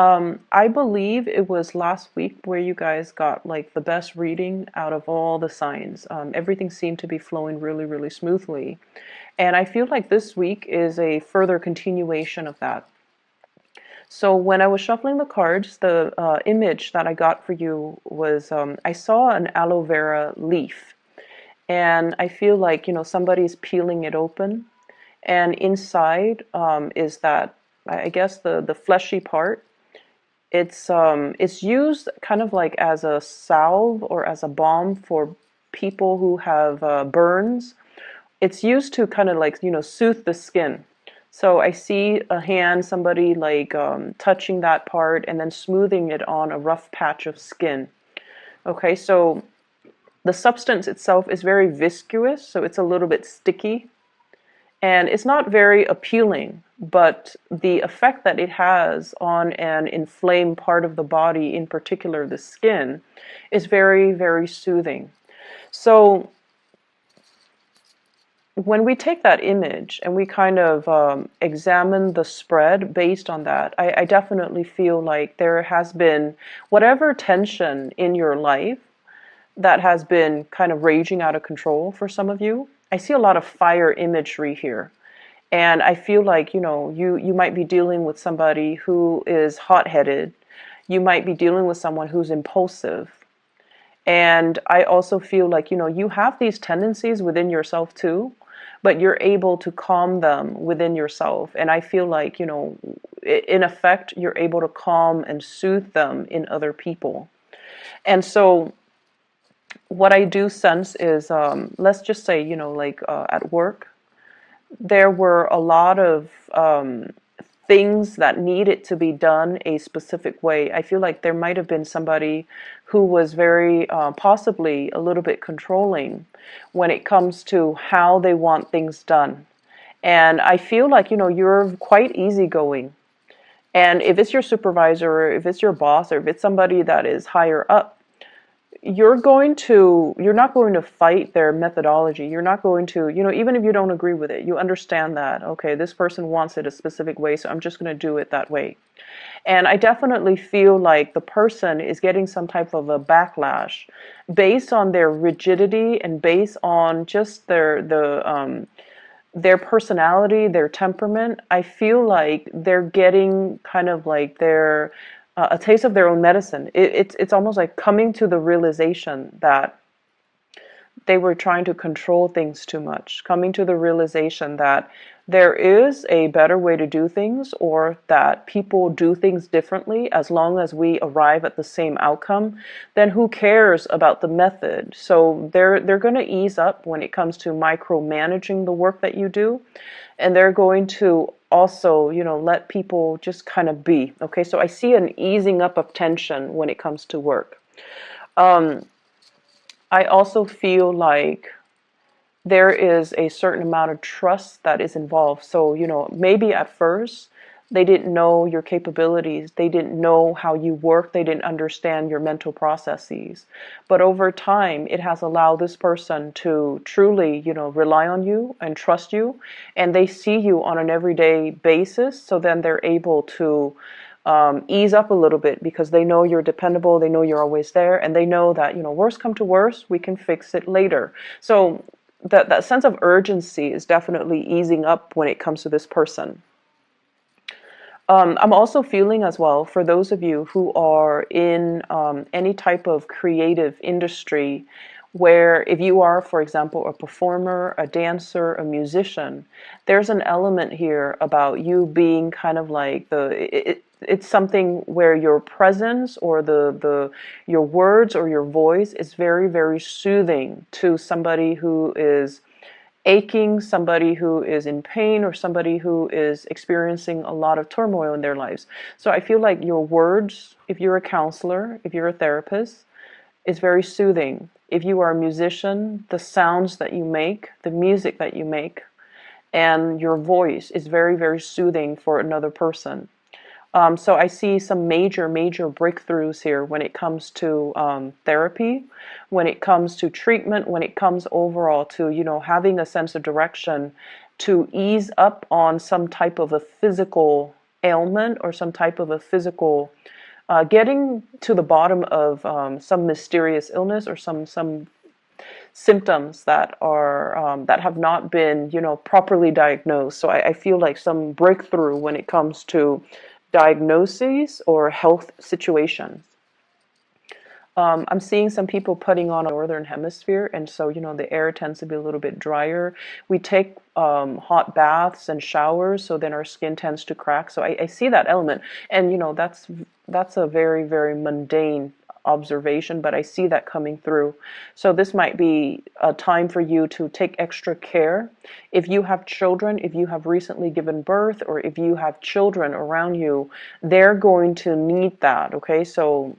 I believe it was last week where you guys got like the best reading out of all the signs. Everything seemed to be flowing really, really smoothly. And I feel like this week is a further continuation of that. So when I was shuffling the cards, the image that I got for you was I saw an aloe vera leaf. And I feel like, somebody's peeling it open. And inside is that, I guess, the fleshy part. It's used kind of like as a salve or as a balm for people who have burns. It's used to kind of like, soothe the skin. So I see a hand, somebody like touching that part and then smoothing it on a rough patch of skin. Okay, so the substance itself is very viscous, so it's a little bit sticky. And it's not very appealing, but the effect that it has on an inflamed part of the body, in particular the skin, is very, very soothing. So when we take that image and we kind of examine the spread based on that, I definitely feel like there has been whatever tension in your life that has been kind of raging out of control for some of you. I see a lot of fire imagery here. And I feel like, you might be dealing with somebody who is hot-headed. You might be dealing with someone who's impulsive. And I also feel like, you have these tendencies within yourself too, but you're able to calm them within yourself. And I feel like, in effect, you're able to calm and soothe them in other people. And so what I do sense is, let's just say, at work, there were a lot of things that needed to be done a specific way. I feel like there might have been somebody who was very possibly a little bit controlling when it comes to how they want things done. And I feel like, you're quite easygoing. And if it's your supervisor, or if it's your boss, or if it's somebody that is higher up, you're not going to fight their methodology. You're not going to, even if you don't agree with it, you understand that, okay, this person wants it a specific way, so I'm just going to do it that way. And I definitely feel like the person is getting some type of a backlash based on their rigidity and based on just their personality, their temperament. I feel like they're getting kind of like a taste of their own medicine. It's almost like coming to the realization that they were trying to control things too much, coming to the realization that there is a better way to do things, or that people do things differently. As long as we arrive at the same outcome, then who cares about the method? So they're going to ease up when it comes to micromanaging the work that you do, and they're going to also, let people just kind of be. Okay, so I see an easing up of tension when it comes to work. I also feel like there is a certain amount of trust that is involved. So, maybe at first they didn't know your capabilities. They didn't know how you work. They didn't understand your mental processes. But over time, it has allowed this person to truly, rely on you and trust you. And they see you on an everyday basis. So then they're able to ease up a little bit, because they know you're dependable. They know you're always there. And they know that, worst come to worst, we can fix it later. So that sense of urgency is definitely easing up when it comes to this person. I'm also feeling as well, for those of you who are in any type of creative industry, where if you are, for example, a performer, a dancer, a musician, there's an element here about you being kind of like it's something where your presence or your words or your voice is very, very soothing to somebody who is aching, somebody who is in pain, or somebody who is experiencing a lot of turmoil in their lives. So I feel like your words, if you're a counselor, if you're a therapist, is very soothing. If you are a musician, the sounds that you make, the music that you make, and your voice is very, very soothing for another person. So I see some major, major breakthroughs here when it comes to therapy, when it comes to treatment, when it comes overall to, having a sense of direction to ease up on some type of a physical ailment or some type of a physical, getting to the bottom of some mysterious illness or some symptoms that are that have not been, properly diagnosed. So I feel like some breakthrough when it comes to diagnoses or health situations. I'm seeing some people putting on a northern hemisphere, and so the air tends to be a little bit drier. We take hot baths and showers, so then our skin tends to crack. So I see that element, and that's a very, very mundane observation, but I see that coming through. So this might be a time for you to take extra care. If you have children, if you have recently given birth, or if you have children around you, they're going to need that. Okay, so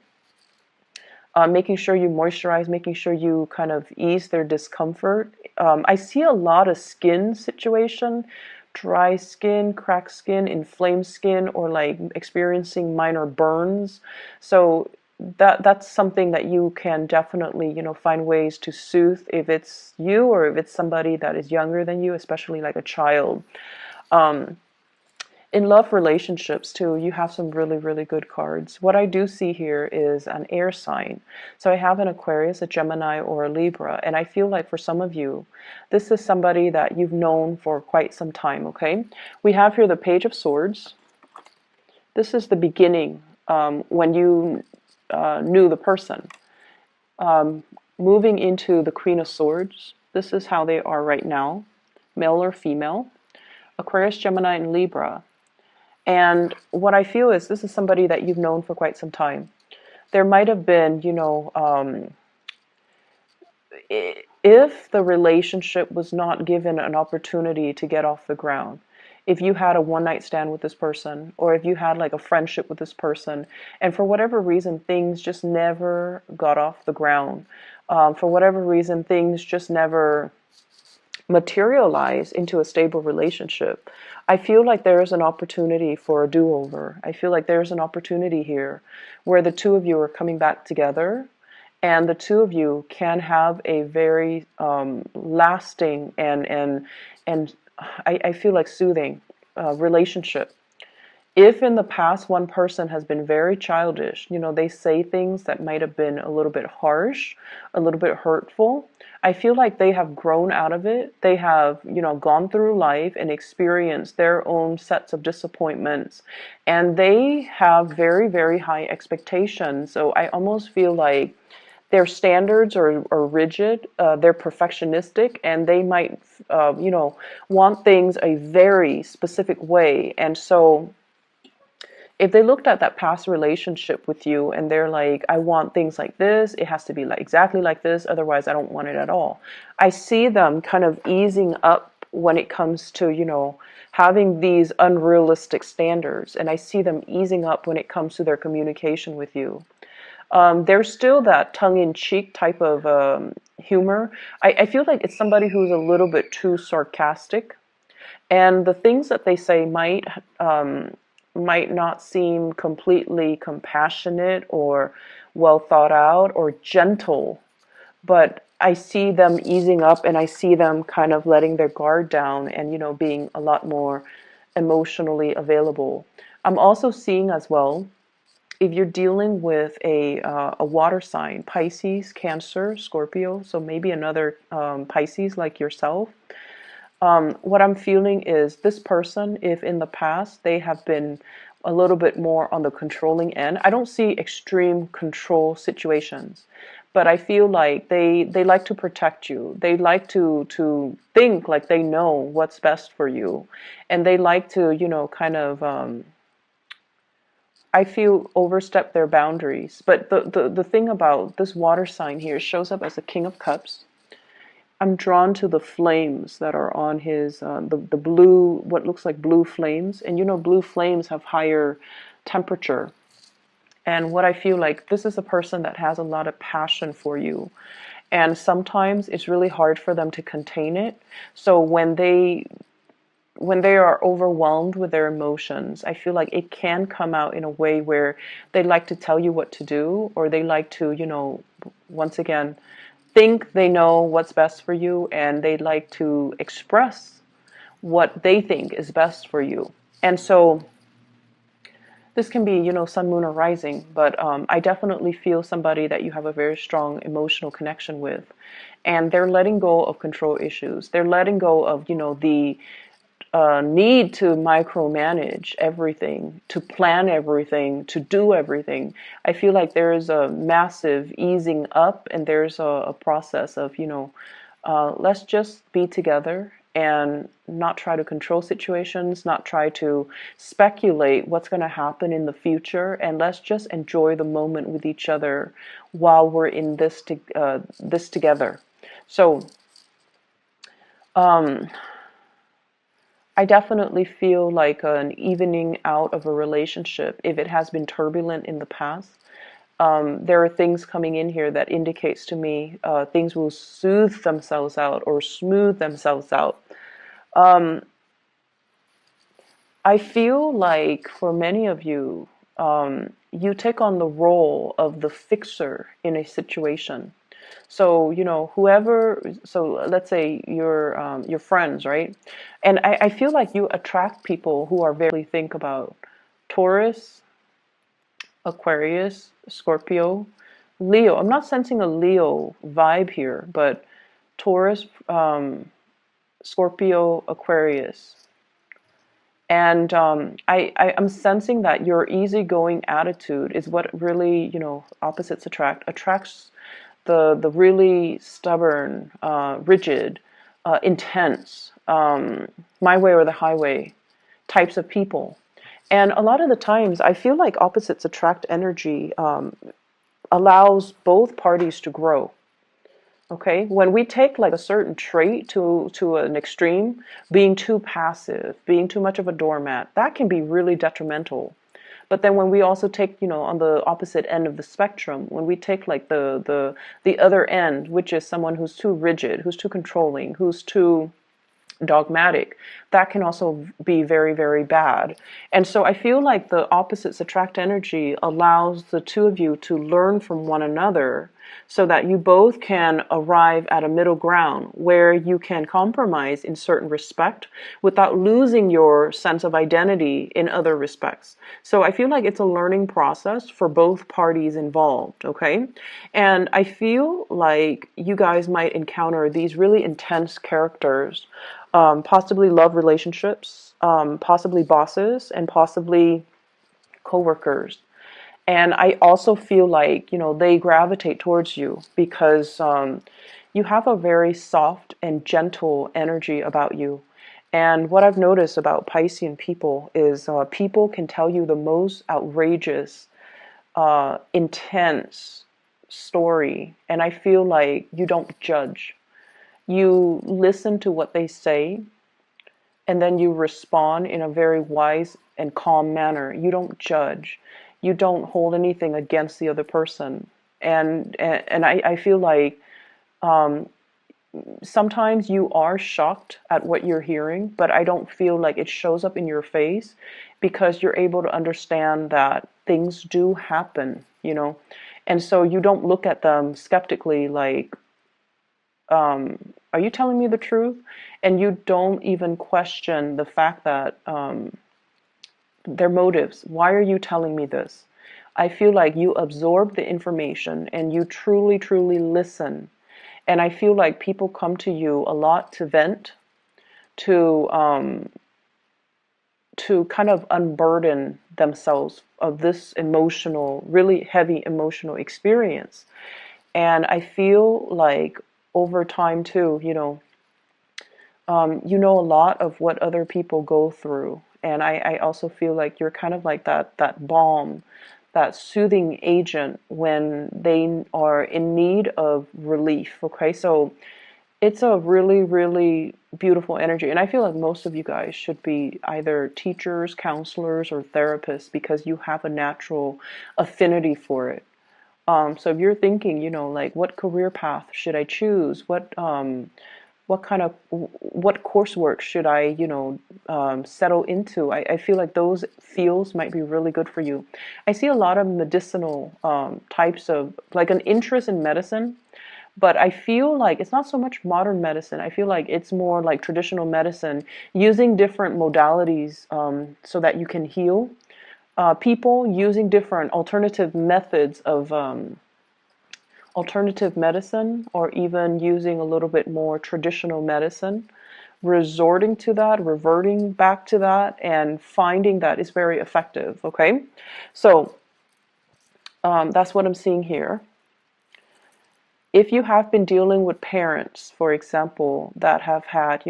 making sure you moisturize, making sure you kind of ease their discomfort. I see a lot of skin situation, dry skin, cracked skin, inflamed skin, or like experiencing minor burns. So that's something that you can definitely, find ways to soothe if it's you or if it's somebody that is younger than you, especially like a child. In love relationships too, you have some really, really good cards. What I do see here is an air sign. So I have an Aquarius, a Gemini, or a Libra. And I feel like for some of you, this is somebody that you've known for quite some time, okay? We have here the Page of Swords. This is the beginning, when you knew the person. Moving into the Queen of Swords. This is how they are right now, male or female. Aquarius, Gemini, and Libra. And what I feel is this is somebody that you've known for quite some time. There might have been, if the relationship was not given an opportunity to get off the ground, if you had a one-night stand with this person, or if you had like a friendship with this person, and for whatever reason, things just never got off the ground. For whatever reason, things just never materialize into a stable relationship. I feel like there is an opportunity for a do-over. I feel like there's an opportunity here where the two of you are coming back together, and the two of you can have a very lasting and I feel like soothing relationship. If in the past one person has been very childish, they say things that might have been a little bit harsh, a little bit hurtful, I feel like they have grown out of it. They have, gone through life and experienced their own sets of disappointments, and they have very, very high expectations. So I almost feel like their standards are rigid, they're perfectionistic, and they might, want things a very specific way. And so if they looked at that past relationship with you and they're like, I want things like this, it has to be like exactly like this, otherwise I don't want it at all. I see them kind of easing up when it comes to, having these unrealistic standards. And I see them easing up when it comes to their communication with you. There's still that tongue-in-cheek type of humor. I feel like it's somebody who's a little bit too sarcastic. And the things that they say might not seem completely compassionate or well thought out or gentle, but I see them easing up, and I see them kind of letting their guard down and, being a lot more emotionally available. I'm also seeing as well, if you're dealing with a water sign, Pisces, Cancer, Scorpio, so maybe another Pisces like yourself, what I'm feeling is this person, if in the past they have been a little bit more on the controlling end, I don't see extreme control situations, but I feel like they like to protect you. They like to think like they know what's best for you, and they like to, kind of, I feel, overstep their boundaries. But the thing about this water sign here shows up as the King of Cups. I'm drawn to the flames that are on his, the blue, what looks like blue flames. And blue flames have higher temperature. And what I feel like, this is a person that has a lot of passion for you. And sometimes it's really hard for them to contain it. So when they are overwhelmed with their emotions, I feel like it can come out in a way where they like to tell you what to do, or they like to, once again, think they know what's best for you, and they like to express what they think is best for you. And so This can be, sun, moon, or rising, but I definitely feel somebody that you have a very strong emotional connection with. And they're letting go of control issues. They're letting go of, the need to micromanage everything, to plan everything, to do everything. I feel like there is a massive easing up, and there's a process of, let's just be together and not try to control situations, not try to speculate what's going to happen in the future, and let's just enjoy the moment with each other while we're in this together. So, um, I definitely feel like an evening out of a relationship if it has been turbulent in the past. There are things coming in here that indicates to me things will soothe themselves out or smooth themselves out. Um, I feel like for many of you, you take on the role of the fixer in a situation. So, whoever, so let's say your friends, right? And I feel like you attract people who are very, think about Taurus, Aquarius, Scorpio, Leo. I'm not sensing a Leo vibe here, but Taurus, Scorpio, Aquarius. And I'm sensing that your easygoing attitude is what really, opposites attracts the really stubborn, rigid, intense, my way or the highway types of people. And a lot of the times, I feel like opposites attract energy allows both parties to grow. Okay, when we take like a certain trait to an extreme, being too passive, being too much of a doormat, that can be really detrimental. But then when we also take, on the opposite end of the spectrum, when we take like the other end, which is someone who's too rigid, who's too controlling, who's too dogmatic, that can also be very, very bad. And so I feel like the opposites attract energy allows the two of you to learn from one another so that you both can arrive at a middle ground where you can compromise in certain respect without losing your sense of identity in other respects. So I feel like it's a learning process for both parties involved, okay? And I feel like you guys might encounter these really intense characters, possibly love relationships, possibly bosses, and possibly coworkers. And I also feel like, they gravitate towards you because you have a very soft and gentle energy about you. And what I've noticed about Piscean people is people can tell you the most outrageous, intense story. And I feel like you don't judge. You listen to what they say, and then you respond in a very wise and calm manner. You don't judge. You don't hold anything against the other person. And I feel like sometimes you are shocked at what you're hearing, but I don't feel like it shows up in your face because you're able to understand that things do happen. And so you don't look at them skeptically like, are you telling me the truth? And you don't even question the fact that their motives. Why are you telling me this? I feel like you absorb the information and you truly, truly listen. And I feel like people come to you a lot to vent, to kind of unburden themselves of this emotional, really heavy emotional experience. And I feel like over time too, you know a lot of what other people go through. And I also feel like you're kind of like that balm, that soothing agent when they are in need of relief. Okay, so it's a really, really beautiful energy. And I feel like most of you guys should be either teachers, counselors, or therapists because you have a natural affinity for it. So if you're thinking, like what career path should I choose? What coursework should I, settle into? I feel like those fields might be really good for you. I see a lot of medicinal types of, like an interest in medicine, but I feel like it's not so much modern medicine. I feel like it's more like traditional medicine, using different modalities so that you can heal. People using different alternative methods of alternative medicine, or even using a little bit more traditional medicine, resorting to that, reverting back to that, and finding that is very effective. Okay, so that's what I'm seeing here. If you have been dealing with parents, for example, that have had,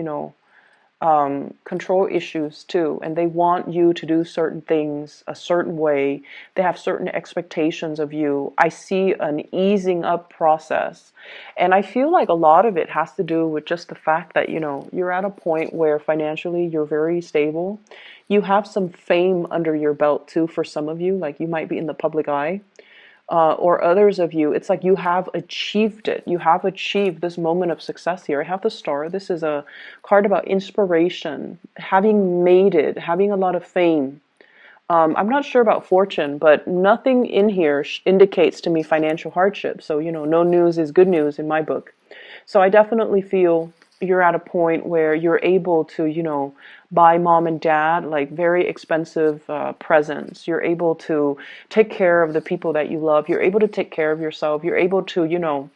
control issues too, and they want you to do certain things a certain way. They have certain expectations of you. I see an easing up process. And I feel like a lot of it has to do with just the fact that, you're at a point where financially you're very stable. You have some fame under your belt too for some of you, like you might be in the public eye. Or others of you, it's like you have achieved it. You have achieved this moment of success here. I have the star. This is a card about inspiration, having made it, having a lot of fame. I'm not sure about fortune, but nothing in here indicates to me financial hardship. So, no news is good news in my book. So I definitely feel you're at a point where you're able to, buy mom and dad like very expensive presents. You're able to take care of the people that you love. You're able to take care of yourself. You're able to,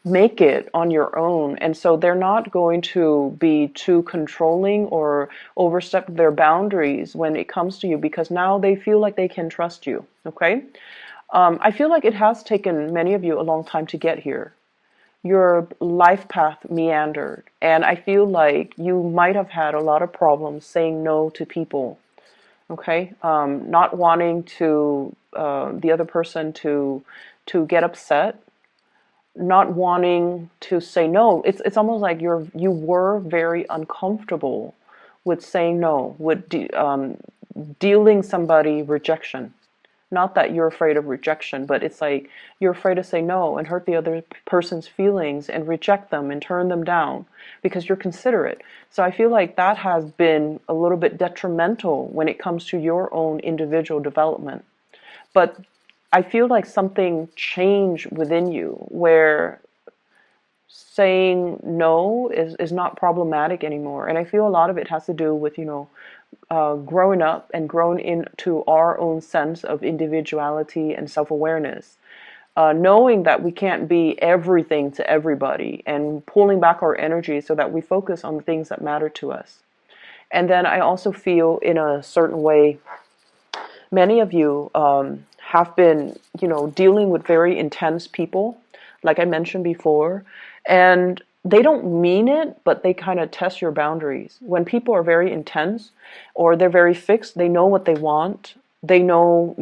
make it on your own. And so they're not going to be too controlling or overstep their boundaries when it comes to you, because now they feel like they can trust you. Okay. I feel like it has taken many of you a long time to get here. Your life path meandered, and I feel like you might have had a lot of problems saying no to people. Okay, not wanting to the other person to get upset, not wanting to say no. It's almost like you were very uncomfortable with saying no, with dealing somebody rejection. Not that you're afraid of rejection, but it's like you're afraid to say no and hurt the other person's feelings and reject them and turn them down because you're considerate. So I feel like that has been a little bit detrimental when it comes to your own individual development. But I feel like something changed within you where saying no is not problematic anymore. And I feel a lot of it has to do with, growing up and growing into our own sense of individuality and self-awareness. Knowing that we can't be everything to everybody and pulling back our energy so that we focus on the things that matter to us. And then I also feel in a certain way, many of you have been, dealing with very intense people, like I mentioned before, and they don't mean it, but they kind of test your boundaries. When people are very intense or they're very fixed, they know what they want. They know,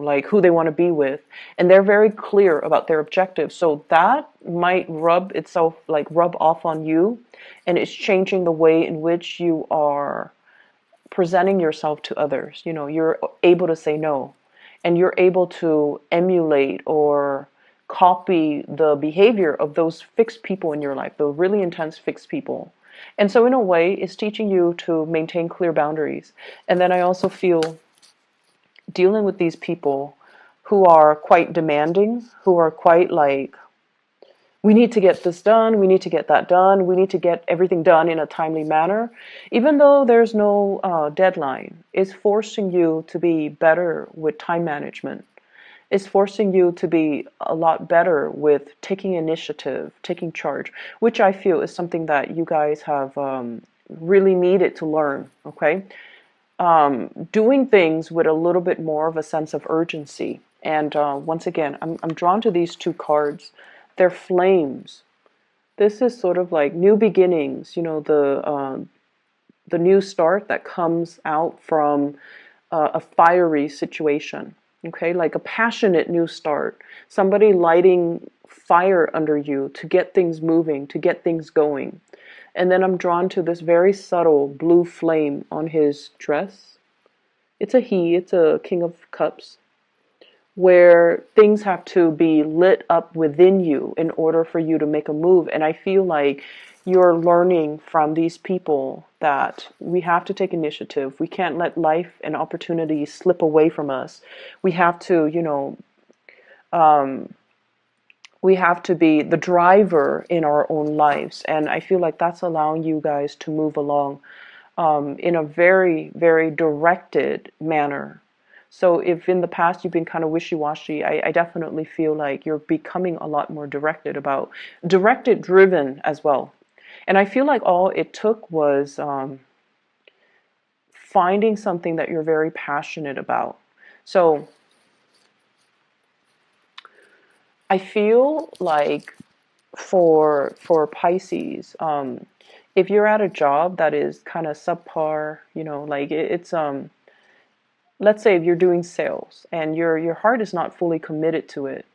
like who they want to be with, and they're very clear about their objectives. So that might rub off on you, and it's changing the way in which you are presenting yourself to others. You're able to say no, and you're able to emulate or copy the behavior of those fixed people in your life, the really intense fixed people. And so in a way, it's teaching you to maintain clear boundaries. And then I also feel dealing with these people who are quite demanding, who are quite like, we need to get this done, we need to get that done, we need to get everything done in a timely manner, even though there's no deadline, is forcing you to be better with time management. It's forcing you to be a lot better with taking initiative, taking charge, which I feel is something that you guys have really needed to learn, okay? Doing things with a little bit more of a sense of urgency. And once again, I'm drawn to these two cards. They're flames. This is sort of like new beginnings, the new start that comes out from a fiery situation. Okay, like a passionate new start. Somebody lighting fire under you to get things moving, to get things going. And then I'm drawn to this very subtle blue flame on his dress. It's a King of Cups, where things have to be lit up within you in order for you to make a move. And I feel like you're learning from these people that we have to take initiative. We can't let life and opportunities slip away from us. We have to, we have to be the driver in our own lives. And I feel like that's allowing you guys to move along in a very, very directed manner. So if in the past you've been kind of wishy-washy, I definitely feel like you're becoming a lot more directed, driven as well. And I feel like all it took was finding something that you're very passionate about. So I feel like for Pisces, if you're at a job that is kind of subpar, like it's let's say if you're doing sales and your heart is not fully committed to it,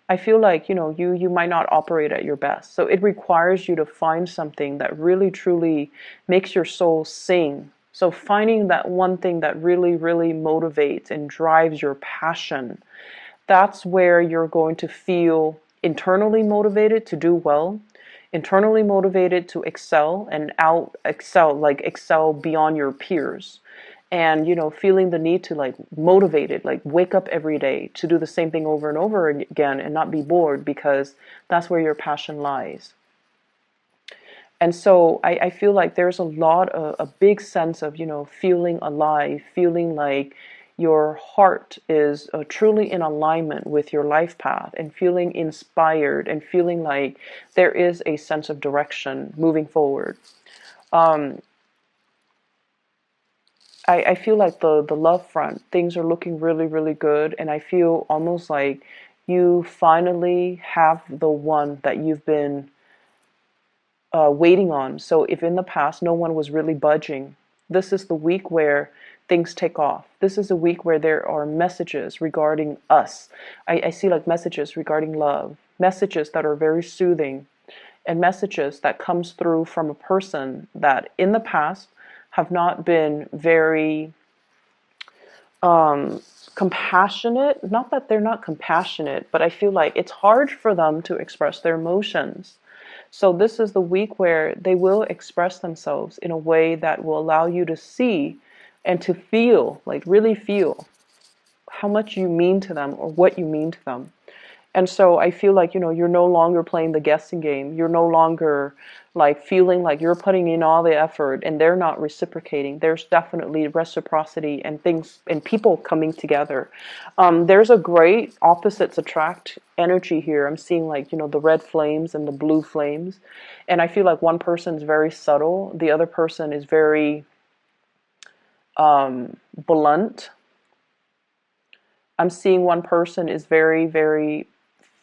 I feel like, you might not operate at your best. So it requires you to find something that really truly makes your soul sing. So finding that one thing that really, really motivates and drives your passion, that's where you're going to feel internally motivated to do well, internally motivated to excel and out excel, like excel beyond your peers. And feeling the need to like motivated, like wake up every day to do the same thing over and over again and not be bored, because that's where your passion lies. And so I feel like there's a big sense of, feeling alive, feeling like your heart is truly in alignment with your life path, and feeling inspired, and feeling like there is a sense of direction moving forward. Um, I feel like the love front, things are looking really, really good. And I feel almost like you finally have the one that you've been waiting on. So if in the past no one was really budging, this is the week where things take off. This is a week where there are messages regarding us. I see like messages regarding love, messages that are very soothing, and messages that comes through from a person that in the past have not been very compassionate. Not that they're not compassionate, but I feel like it's hard for them to express their emotions. So this is the week where they will express themselves in a way that will allow you to see and to feel, like really feel how much you mean to them or what you mean to them. And so I feel like, you're no longer playing the guessing game. You're no longer like feeling like you're putting in all the effort and they're not reciprocating. There's definitely reciprocity and things and people coming together. There's a great opposites attract energy here. I'm seeing like, the red flames and the blue flames. And I feel like one person is very subtle. The other person is very blunt. I'm seeing one person is very, very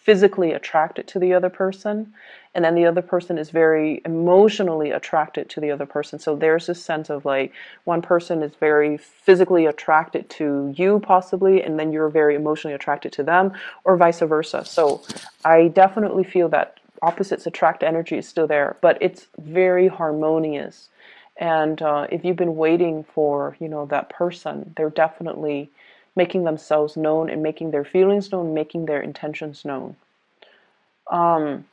physically attracted to the other person, and then the other person is very emotionally attracted to the other person. So there's this sense of like one person is very physically attracted to you possibly, and then you're very emotionally attracted to them, or vice versa. So I definitely feel that opposites attract energy is still there, but it's very harmonious. And if you've been waiting for, that person, they're definitely making themselves known and making their feelings known, making their intentions known. Um,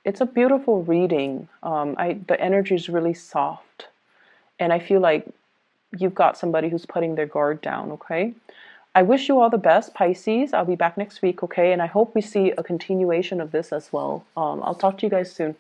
it's a beautiful reading. The energy is really soft, and I feel like you've got somebody who's putting their guard down. Okay, I wish you all the best, Pisces. I'll be back next week. Okay, and I hope we see a continuation of this as well. I'll talk to you guys soon.